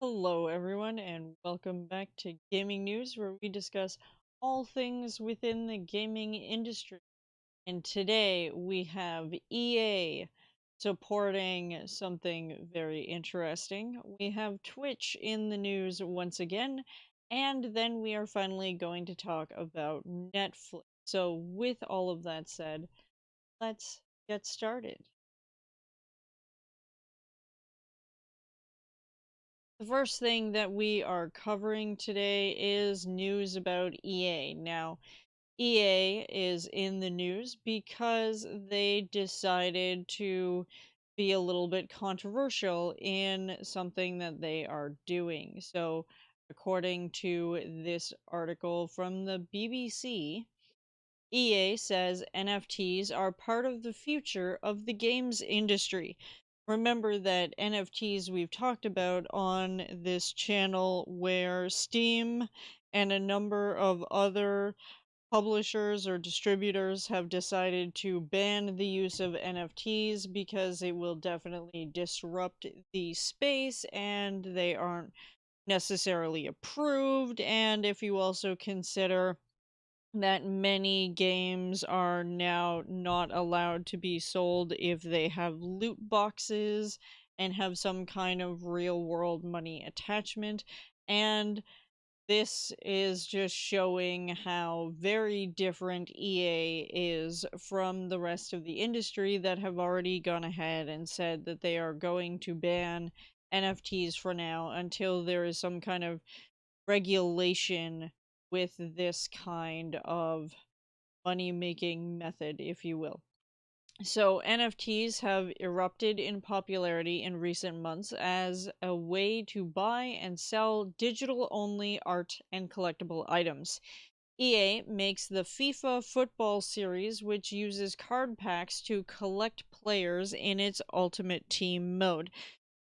Hello, everyone, and welcome back to Gaming News, where we discuss all things within the gaming industry. And today we have EA supporting something very interesting. We have Twitch in the news once again, and then we are finally going to talk about Netflix. So, with all of that said, let's get started. The first thing that we are covering today is news about EA. Now, EA is in the news because they decided to be a little bit controversial in something that they are doing. So, according to this article from the BBC, EA says NFTs are part of the future of the games industry. Remember that NFTs we've talked about on this channel, where Steam and a number of other publishers or distributors have decided to ban the use of NFTs because it will definitely disrupt the space and they aren't necessarily approved. And if you also consider that many games are now not allowed to be sold if they have loot boxes and have some kind of real world money attachment. And this is just showing how very different EA is from the rest of the industry that have already gone ahead and said that they are going to ban NFTs for now until there is some kind of regulation with this kind of money making method, if you will. So, NFTs have erupted in popularity in recent months as a way to buy and sell digital only art and collectible items. EA makes the FIFA football series, which uses card packs to collect players in its Ultimate Team mode.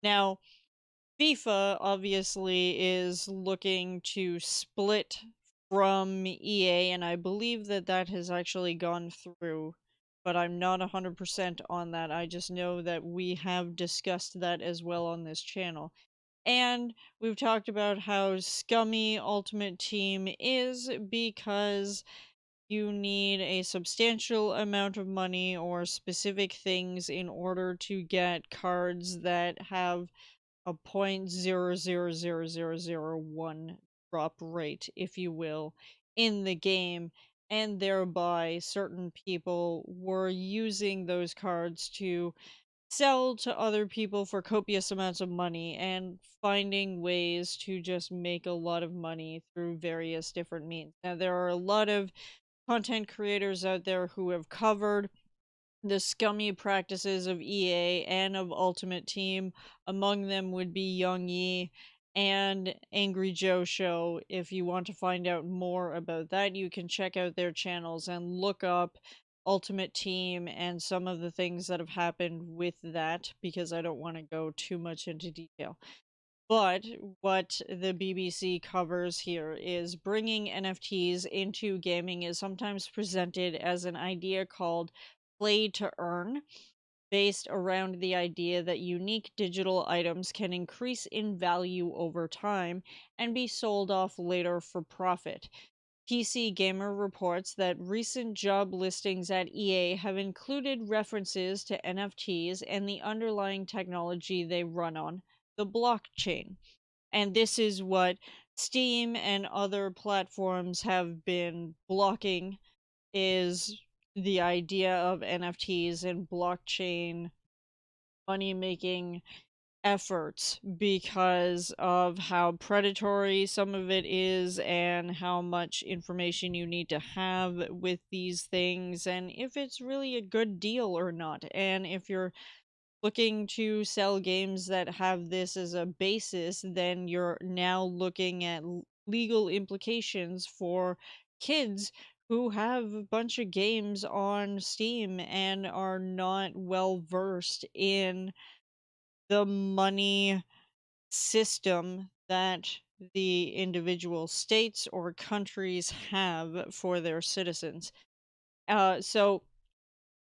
Now, FIFA obviously is looking to split from EA, and I believe that that has actually gone through, but I'm not 100% on that. I just know that we have discussed that as well on this channel. And we've talked about how scummy Ultimate Team is because you need a substantial amount of money or specific things in order to get cards that have a 0.000001 drop rate, if you will, in the game, and thereby certain people were using those cards to sell to other people for copious amounts of money and finding ways to just make a lot of money through various different means. Now, there are a lot of content creators out there who have covered the scummy practices of EA and of Ultimate Team. Among them would be Young Yi and Angry Joe Show. If you want to find out more about that, you can check out their channels and look up Ultimate Team and some of the things that have happened with that, because I don't want to go too much into detail. But what the BBC covers here is bringing NFTs into gaming is sometimes presented as an idea called play to earn, based around the idea that unique digital items can increase in value over time and be sold off later for profit. PC Gamer reports that recent job listings at EA have included references to NFTs and the underlying technology they run on, the blockchain. And this is what Steam and other platforms have been blocking, is the idea of NFTs and blockchain money making efforts, because of how predatory some of it is and how much information you need to have with these things, and if it's really a good deal or not. And if you're looking to sell games that have this as a basis, then you're now looking at legal implications for kids who have a bunch of games on Steam and are not well versed in the money system that the individual states or countries have for their citizens. So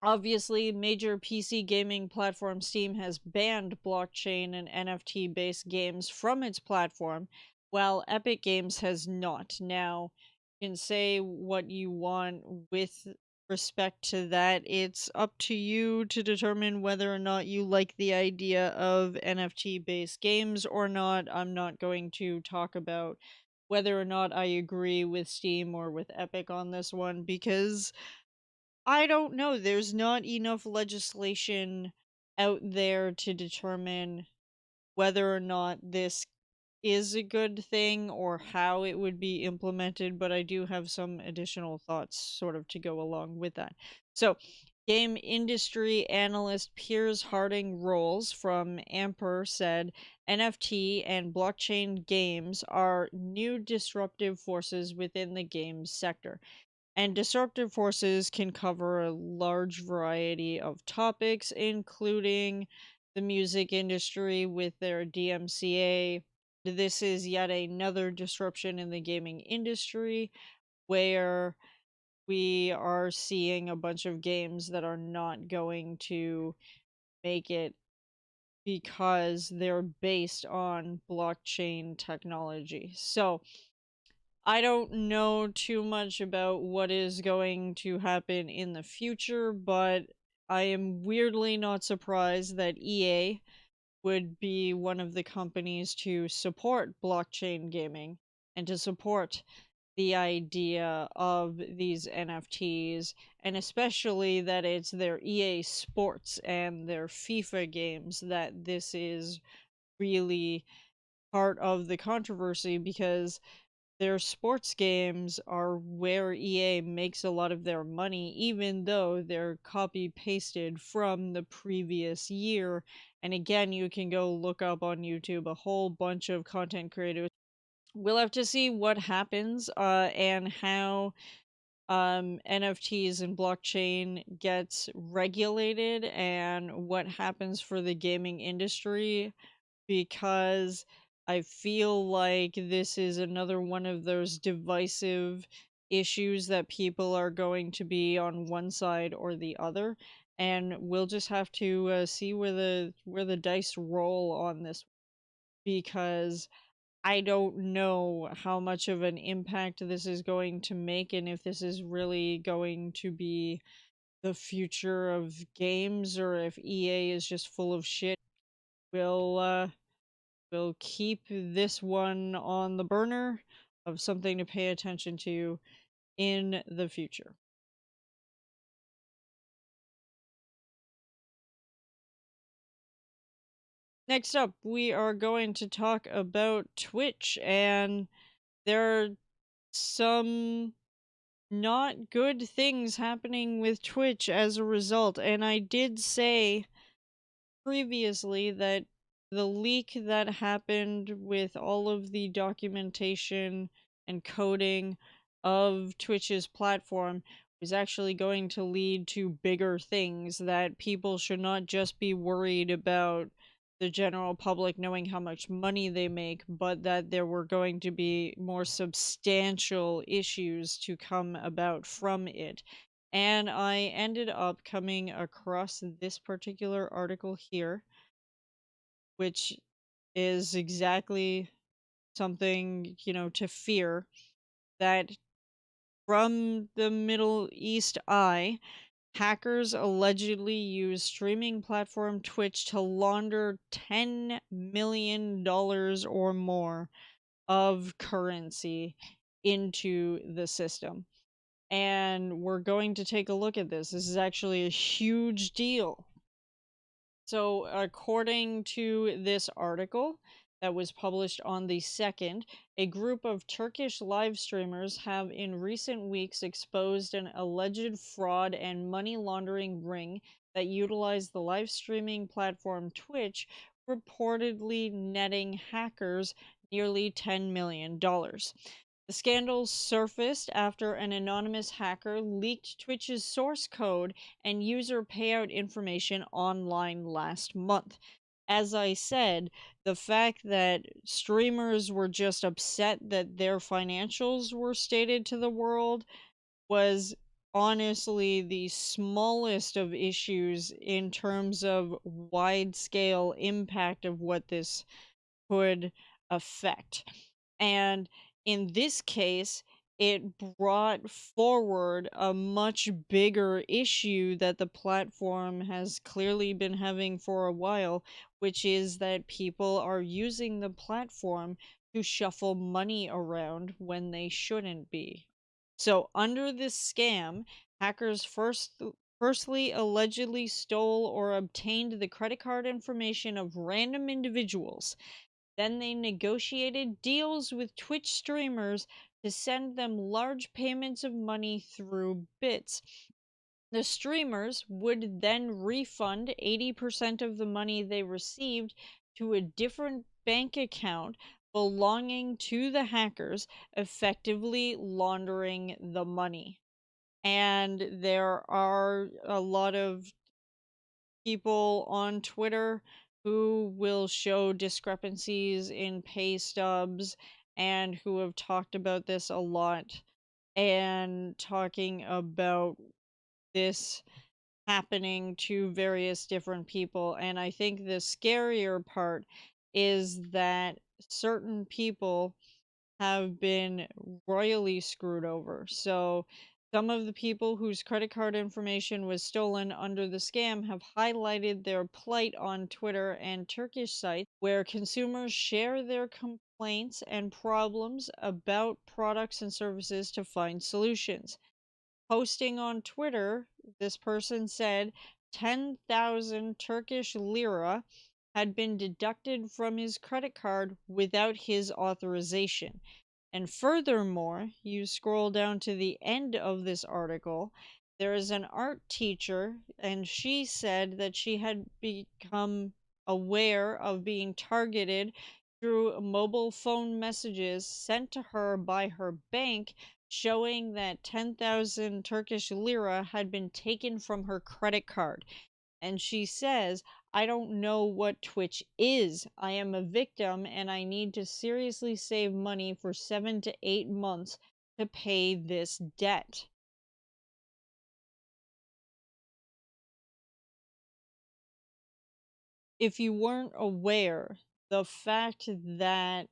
Obviously, major PC gaming platform Steam has banned blockchain and NFT based games from its platform, while Epic Games has not. Now, you can say what you want with respect to that. It's up to you to determine whether or not you like the idea of NFT based games or not. I'm not going to talk about whether or not I agree with Steam or with Epic on this one because I don't know. There's not enough legislation out there to determine whether or not this is a good thing or how it would be implemented, but I do have some additional thoughts sort of to go along with that. So, game industry analyst Piers Harding Rolls from Amper said NFT and blockchain games are new disruptive forces within the games sector. And disruptive forces can cover a large variety of topics, including the music industry with their DMCA. This is yet another disruption in the gaming industry where we are seeing a bunch of games that are not going to make it because they're based on blockchain technology. So, I don't know too much about what is going to happen in the future, but I am weirdly not surprised that EA would be one of the companies to support blockchain gaming and to support the idea of these NFTs, and especially that it's their EA Sports and their FIFA games that this is really part of the controversy because their sports games are where EA makes a lot of their money, even though they're copy pasted from the previous year. And again, you can go look up on YouTube a whole bunch of content creators. We'll have to see what happens and how NFTs and blockchain gets regulated and what happens for the gaming industry because I feel like this is another one of those divisive issues that people are going to be on one side or the other, and we'll just have to see where the dice roll on this because I don't know how much of an impact this is going to make and if this is really going to be the future of games or if EA is just full of shit. We'll keep this one on the burner of something to pay attention to in the future. Next up, we are going to talk about Twitch, and there are some not good things happening with Twitch as a result. And I did say previously that the leak that happened with all of the documentation and coding of Twitch's platform was actually going to lead to bigger things, that people should not just be worried about the general public knowing how much money they make, but that there were going to be more substantial issues to come about from it. And I ended up coming across this particular article here, which is exactly something, to fear, that from the Middle East Eye, hackers allegedly used streaming platform Twitch to launder $10 million or more of currency into the system. And we're going to take a look at this. This is actually a huge deal. So, according to this article that was published on the 2nd, a group of Turkish live streamers have in recent weeks exposed an alleged fraud and money laundering ring that utilized the live streaming platform Twitch, reportedly netting hackers nearly $10 million. The scandal surfaced after an anonymous hacker leaked Twitch's source code and user payout information online last month. As I said, the fact that streamers were just upset that their financials were stated to the world was honestly the smallest of issues in terms of wide scale impact of what this could affect. And in this case, it brought forward a much bigger issue that the platform has clearly been having for a while, which is that people are using the platform to shuffle money around when they shouldn't be. So, under this scam, hackers firstly allegedly stole or obtained the credit card information of random individuals. Then they negotiated deals with Twitch streamers to send them large payments of money through bits. The streamers would then refund 80% of the money they received to a different bank account belonging to the hackers, effectively laundering the money. And there are a lot of people on Twitter who will show discrepancies in pay stubs and who have talked about this a lot and talking about this happening to various different people. And I think the scarier part is that certain people have been royally screwed over. So, some of the people whose credit card information was stolen under the scam have highlighted their plight on Twitter and Turkish sites where consumers share their complaints and problems about products and services to find solutions. Posting on Twitter, this person said 10,000 Turkish lira had been deducted from his credit card without his authorization. And furthermore, you scroll down to the end of this article, there is an art teacher, and she said that she had become aware of being targeted through mobile phone messages sent to her by her bank showing that 10,000 Turkish lira had been taken from her credit card. And she says, I don't know what Twitch is. I am a victim and I need to seriously save money for 7 to 8 months to pay this debt. If you weren't aware, the fact that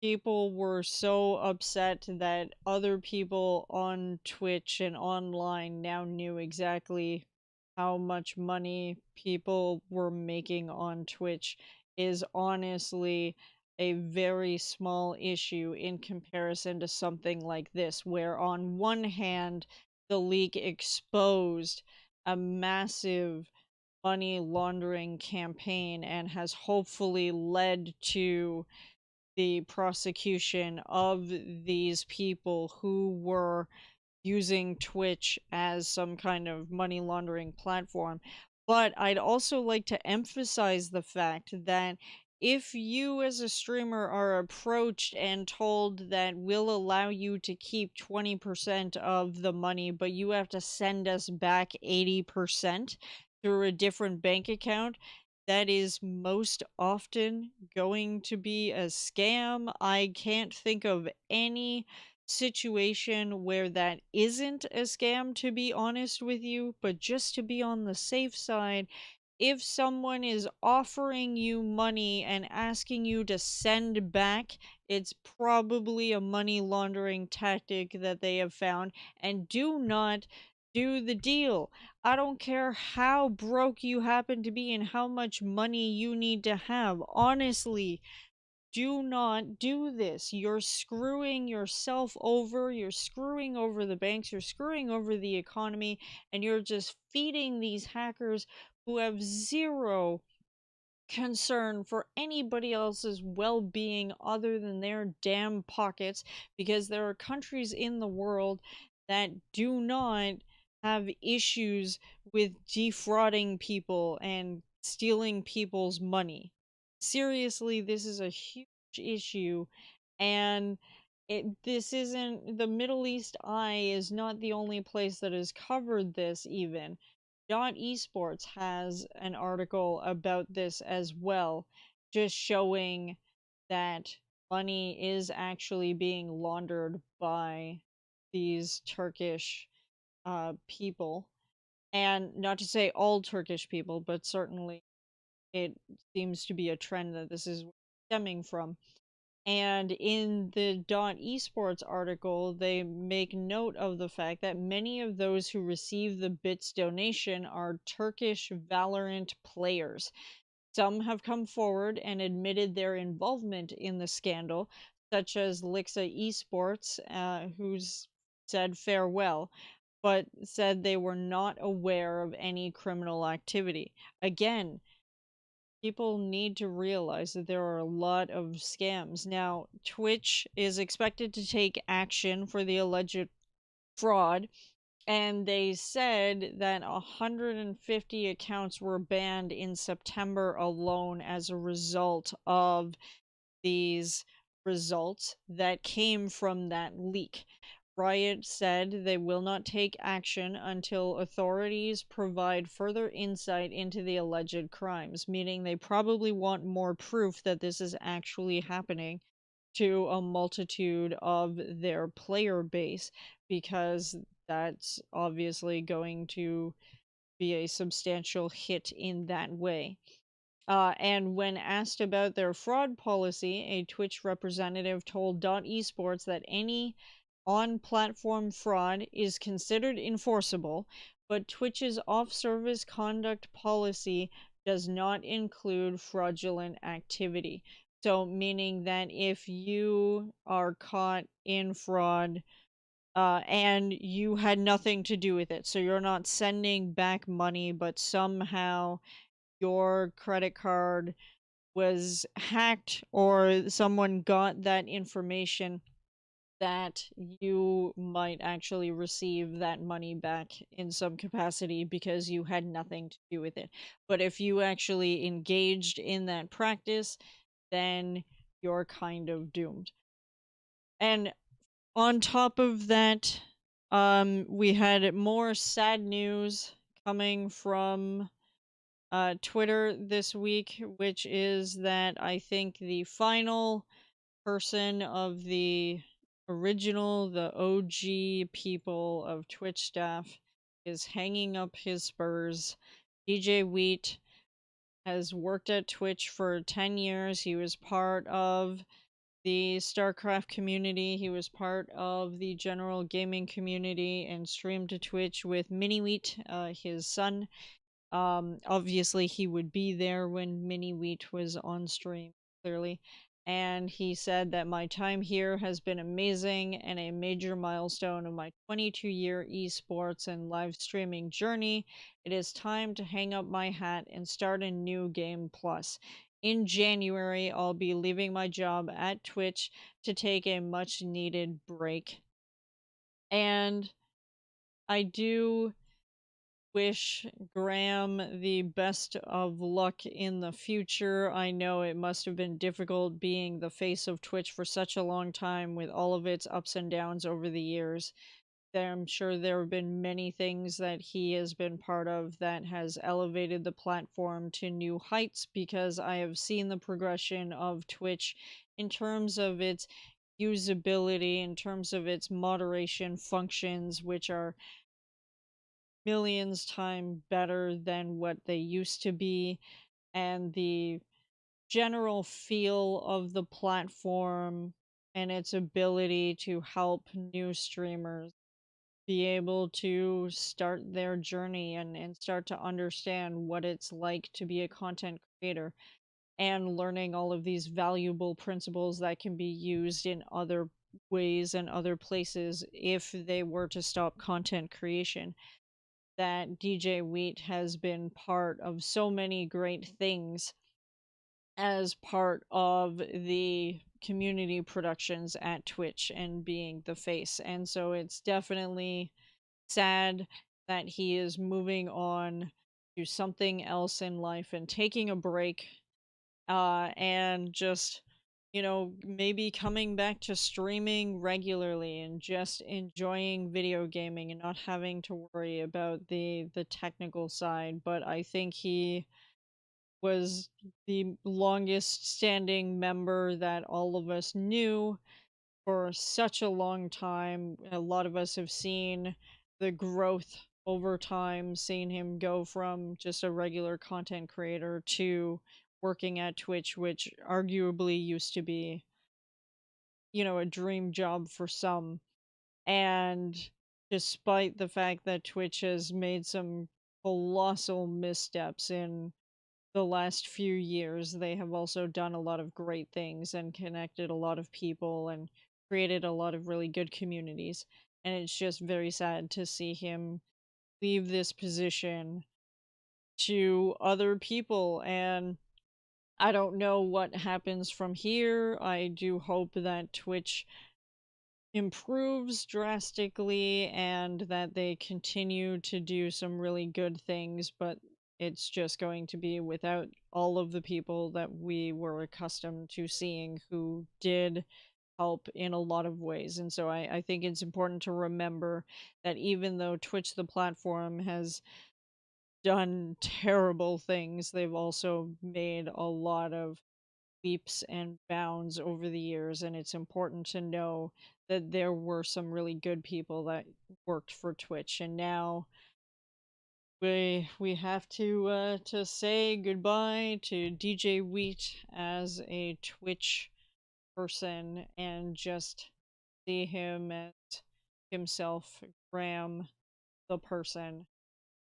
people were so upset that other people on Twitch and online now knew exactly how much money people were making on Twitch is honestly a very small issue in comparison to something like this, where on one hand, the leak exposed a massive money laundering campaign and has hopefully led to the prosecution of these people who were using Twitch as some kind of money laundering platform. But I'd also like to emphasize the fact that if you as a streamer are approached and told that we'll allow you to keep 20% of the money, but you have to send us back 80% through a different bank account, that is most often going to be a scam. I can't think of any situation where that isn't a scam, to be honest with you, but just to be on the safe side, if someone is offering you money and asking you to send back, it's probably a money laundering tactic that they have found. And do not do the deal. I don't care how broke you happen to be and how much money you need to have. Honestly, do not do this. You're screwing yourself over. You're screwing over the banks. You're screwing over the economy. And you're just feeding these hackers who have zero concern for anybody else's well being other than their damn pockets, because there are countries in the world that do not have issues with defrauding people and stealing people's money. Seriously, this is a huge issue, and this isn't the Middle East Eye is not the only place that has covered this even. Dot Esports has an article about this as well, just showing that money is actually being laundered by these Turkish people, and not to say all Turkish people, but certainly it seems to be a trend that this is stemming from. And in the Esports article, they make note of the fact that many of those who receive the bits donation are Turkish Valorant players. Some have come forward and admitted their involvement in the scandal, such as Lixa Esports, who's said farewell, but said they were not aware of any criminal activity. Again, people need to realize that there are a lot of scams. Now, Twitch is expected to take action for the alleged fraud, and they said that 150 accounts were banned in September alone as a result of these results that came from that leak. Riot said they will not take action until authorities provide further insight into the alleged crimes, meaning they probably want more proof that this is actually happening to a multitude of their player base, because that's obviously going to be a substantial hit in that way. And when asked about their fraud policy, a Twitch representative told Esports that any on platform fraud is considered enforceable, but Twitch's off service conduct policy does not include fraudulent activity. So, meaning that if you are caught in fraud, and you had nothing to do with it, so you're not sending back money, but somehow your credit card was hacked or someone got that information, that you might actually receive that money back in some capacity because you had nothing to do with it. But if you actually engaged in that practice, then you're kind of doomed. And on top of that, we had more sad news coming from Twitter this week, which is that I think the final person of the original, the OG people of Twitch staff is hanging up his spurs. DJ Wheat has worked at Twitch for 10 years. He was part of the StarCraft community. He was part of the general gaming community and streamed to Twitch with Mini Wheat, his son. Obviously, he would be there when Mini Wheat was on stream, clearly. And he said that my time here has been amazing and a major milestone of my 22-year esports and live streaming journey. It is time to hang up my hat and start a new game plus. In January, I'll be leaving my job at Twitch to take a much needed break. And I do wish Graham the best of luck in the future. I know it must have been difficult being the face of Twitch for such a long time with all of its ups and downs over the years. I'm sure there have been many things that he has been part of that has elevated the platform to new heights, because I have seen the progression of Twitch in terms of its usability, in terms of its moderation functions, which are millions times better than what they used to be, and the general feel of the platform and its ability to help new streamers be able to start their journey and start to understand what it's like to be a content creator, and learning all of these valuable principles that can be used in other ways and other places if they were to stop content creation. That DJ Wheat has been part of so many great things as part of the community productions at Twitch and being the face. And so it's definitely sad that he is moving on to something else in life and taking a break, and just, maybe coming back to streaming regularly and just enjoying video gaming and not having to worry about the technical side. But I think he was the longest standing member that all of us knew for such a long time. A lot of us have seen the growth over time, seeing him go from just a regular content creator to working at Twitch, which arguably used to be, a dream job for some. And despite the fact that Twitch has made some colossal missteps in the last few years, they have also done a lot of great things and connected a lot of people and created a lot of really good communities. And it's just very sad to see him leave this position to other people. And I don't know what happens from here. I do hope that Twitch improves drastically and that they continue to do some really good things, but it's just going to be without all of the people that we were accustomed to seeing who did help in a lot of ways. And so I think it's important to remember that even though Twitch, the platform, has done terrible things, they've also made a lot of leaps and bounds over the years, and it's important to know that there were some really good people that worked for Twitch, and now we have to say goodbye to DJ Wheat as a Twitch person and just see him as himself, Graham the person,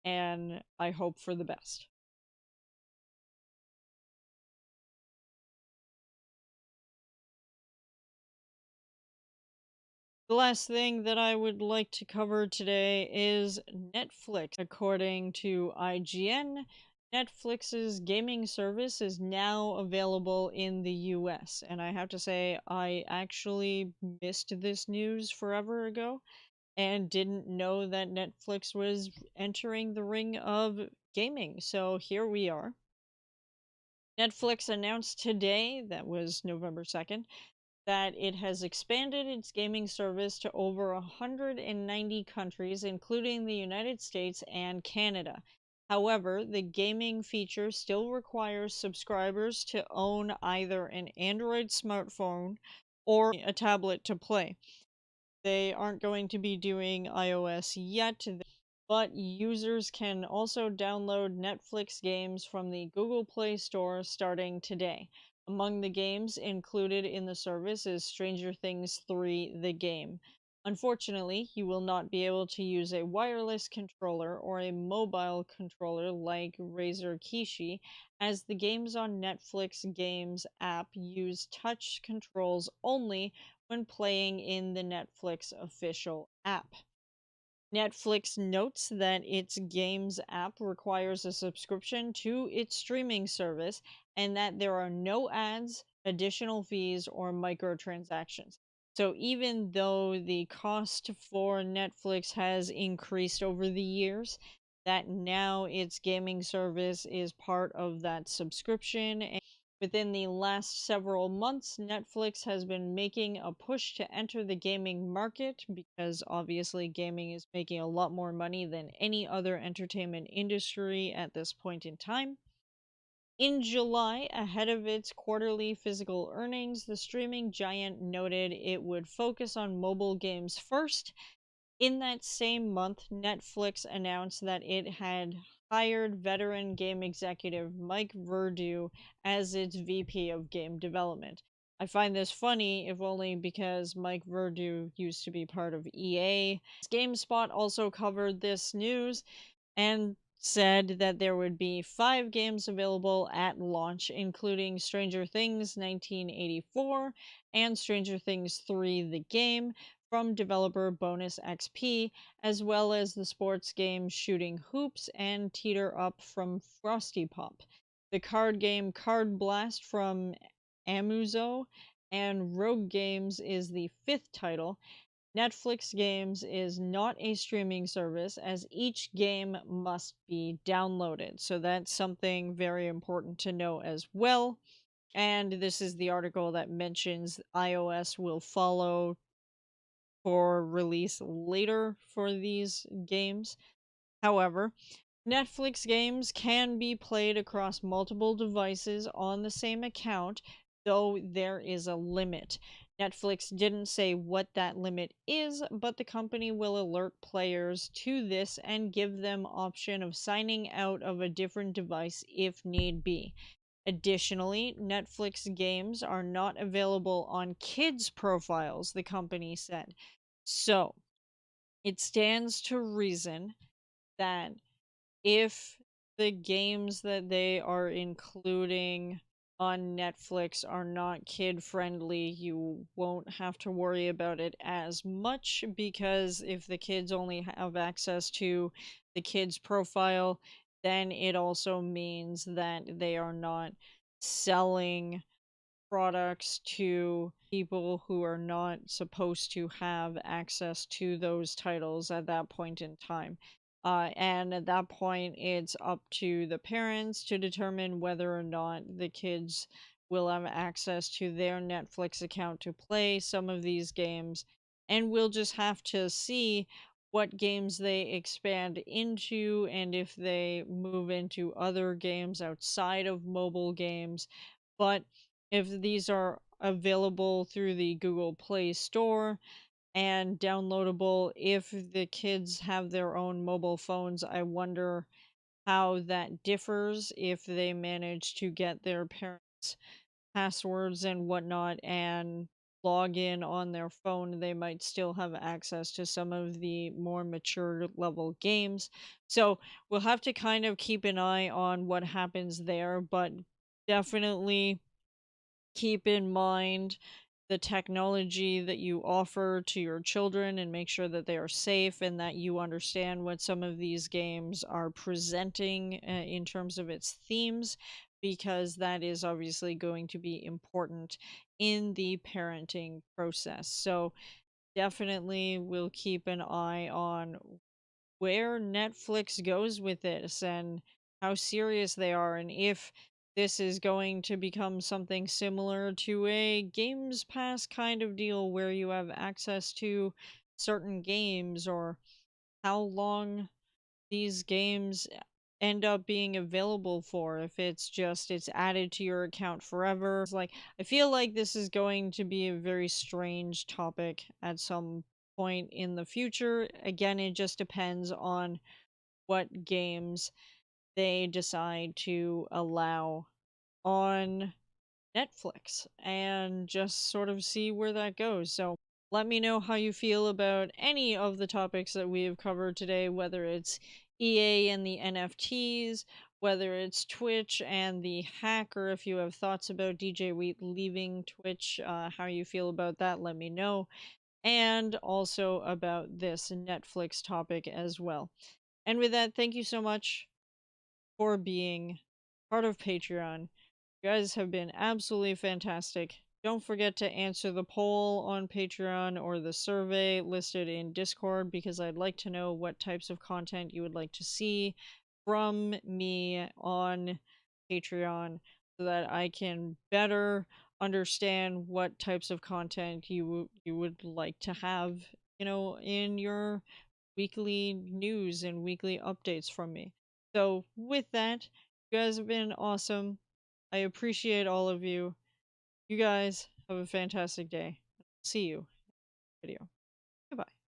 and I hope for the best. The last thing that I would like to cover today is Netflix. According to IGN, Netflix's gaming service is now available in the US. And I have to say, I actually missed this news forever ago and didn't know that Netflix was entering the ring of gaming. So here we are. Netflix announced today, that was November 2nd, that it has expanded its gaming service to over 190 countries, including the United States and Canada. However, the gaming feature still requires subscribers to own either an Android smartphone or a tablet to play. They aren't going to be doing iOS yet, but users can also download Netflix games from the Google Play Store starting today. Among the games included in the service is Stranger Things 3: The Game. Unfortunately, you will not be able to use a wireless controller or a mobile controller like Razer Kishi, as the games on Netflix Games app use touch controls only when playing in the Netflix official app. Netflix notes that its Games app requires a subscription to its streaming service and that there are no ads, additional fees, or microtransactions. So even though the cost for Netflix has increased over the years, that now its gaming service is part of that subscription. Within the last several months, Netflix has been making a push to enter the gaming market because obviously gaming is making a lot more money than any other entertainment industry at this point in time. In July, ahead of its quarterly physical earnings, the streaming giant noted it would focus on mobile games first. In that same month, Netflix announced that it had hired veteran game executive Mike Verdu as its VP of game development. I find this funny, if only because Mike Verdu used to be part of EA. GameSpot also covered this news and said that there would be 5 games available at launch, including Stranger Things 1984 and Stranger Things 3: The Game from developer Bonus XP, as well as the sports game Shooting Hoops and Teeter Up from Frosty Pop, the card game Card Blast from Amuzo, and Rogue Games is the 5th title. Netflix Games is not a streaming service, as each game must be downloaded. So that's something very important to know as well. And this is the article that mentions iOS will follow for release later for these games. However, Netflix games can be played across multiple devices on the same account, though there is a limit. Netflix didn't say what that limit is, but the company will alert players to this and give them option of signing out of a different device if need be. Additionally, Netflix games are not available on kids' profiles, the company said. So, it stands to reason that if the games that they are including on Netflix are not kid friendly, you won't have to worry about it as much, because if the kids only have access to the kids' profile, then it also means that they are not selling products to people who are not supposed to have access to those titles at that point in time. And at that point, it's up to the parents to determine whether or not the kids will have access to their Netflix account to play some of these games. And we'll just have to see what games they expand into and if they move into other games outside of mobile games. But if these are available through the Google Play Store and downloadable if the kids have their own mobile phones, I wonder how that differs if they manage to get their parents' passwords and whatnot and log in on their phone. They might still have access to some of the more mature level games. So we'll have to kind of keep an eye on what happens there, but definitely keep in mind the technology that you offer to your children and make sure that they are safe and that you understand what some of these games are presenting in terms of its themes, because that is obviously going to be important in the parenting process. So definitely we'll keep an eye on where Netflix goes with this and how serious they are, and if this is going to become something similar to a Games Pass kind of deal where you have access to certain games, or how long these games end up being available for, if it's added to your account forever. Like, I feel like this is going to be a very strange topic at some point in the future. Again, it just depends on what games they decide to allow on Netflix and just sort of see where that goes. So let me know how you feel about any of the topics that we have covered today, whether it's EA and the NFTs, whether it's Twitch and the hack, or if you have thoughts about DJ Wheat leaving Twitch, how you feel about that, let me know. And also about this Netflix topic as well. And with that, thank you so much for being part of Patreon. You guys have been absolutely fantastic. Don't forget to answer the poll on Patreon or the survey listed in Discord, because I'd like to know what types of content you would like to see from me on Patreon, so that I can better understand what types of content you would like to have, in your weekly news and weekly updates from me. So, with that, you guys have been awesome. I appreciate all of you. You guys have a fantastic day. See you in the video. Goodbye.